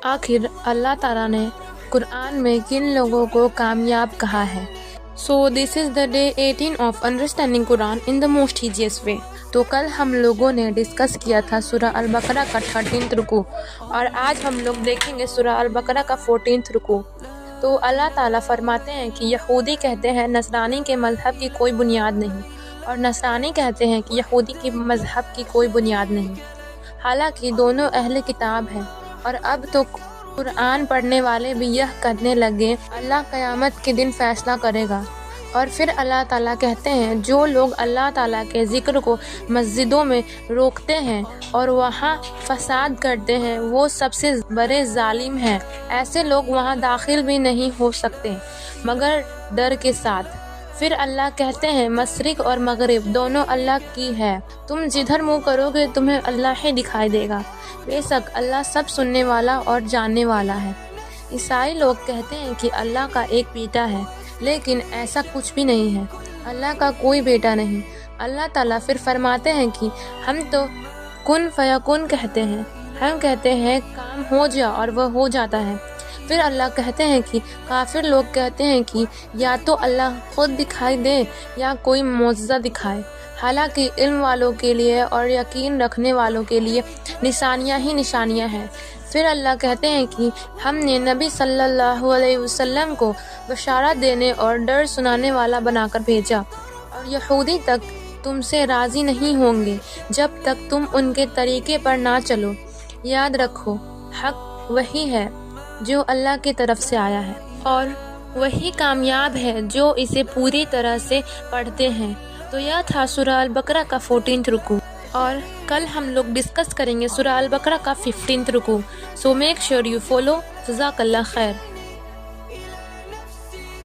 آخر اللہ تعالیٰ نے قرآن میں کن لوگوں کو کامیاب کہا ہے؟ So this is the day 18 of understanding Quran in the most easiest way. تو کل ہم لوگوں نے ڈسکس کیا تھا سورہ البقرہ کا 13th رکوع، اور آج ہم لوگ دیکھیں گے سورہ البقرہ کا 14th رکوع۔ تو اللہ تعالیٰ فرماتے ہیں کہ یہودی کہتے ہیں نصرانی کے مذہب کی کوئی بنیاد نہیں، اور نصرانی کہتے ہیں کہ یہودی کی مذہب کی کوئی بنیاد نہیں، حالانکہ دونوں اہل کتاب ہیں۔ اور اب تو قرآن پڑھنے والے بھی یہ کہنے لگے اللہ قیامت کے دن فیصلہ کرے گا۔ اور پھر اللہ تعالیٰ کہتے ہیں جو لوگ اللہ تعالیٰ کے ذکر کو مسجدوں میں روکتے ہیں اور وہاں فساد کرتے ہیں وہ سب سے بڑے ظالم ہیں، ایسے لوگ وہاں داخل بھی نہیں ہو سکتے مگر ڈر کے ساتھ۔ پھر اللہ کہتے ہیں مشرق اور مغرب دونوں اللہ کی ہے، تم جدھر منہ کرو گے تمہیں اللہ ہی دکھائی دے گا، بے شک اللہ سب سننے والا اور جاننے والا ہے۔ عیسائی لوگ کہتے ہیں کہ اللہ کا ایک بیٹا ہے، لیکن ایسا کچھ بھی نہیں ہے، اللہ کا کوئی بیٹا نہیں۔ اللہ تعالیٰ پھر فرماتے ہیں کہ ہم تو کن فیکن کہتے ہیں، ہم کہتے ہیں کام ہو جا اور وہ ہو جاتا ہے۔ پھر اللہ کہتے ہیں کہ کافر لوگ کہتے ہیں کہ یا تو اللہ خود دکھائی دے یا کوئی معجزہ دکھائے، حالانکہ علم والوں کے لیے اور یقین رکھنے والوں کے لیے نشانیاں ہی نشانیاں ہیں۔ پھر اللہ کہتے ہیں کہ ہم نے نبی صلی اللہ علیہ وسلم کو بشارت دینے اور ڈر سنانے والا بنا کر بھیجا، اور یہودی تک تم سے راضی نہیں ہوں گے جب تک تم ان کے طریقے پر نہ چلو۔ یاد رکھو حق وہی ہے جو اللہ کی طرف سے آیا ہے، اور وہی کامیاب ہے جو اسے پوری طرح سے پڑھتے ہیں۔ تو یہ تھا سورہ البقرہ کا 14th رکوع، اور کل ہم لوگ ڈسکس کریں گے سورہ البقرہ کا 15th رکوع۔ So make sure you follow. جزاک اللہ خیر۔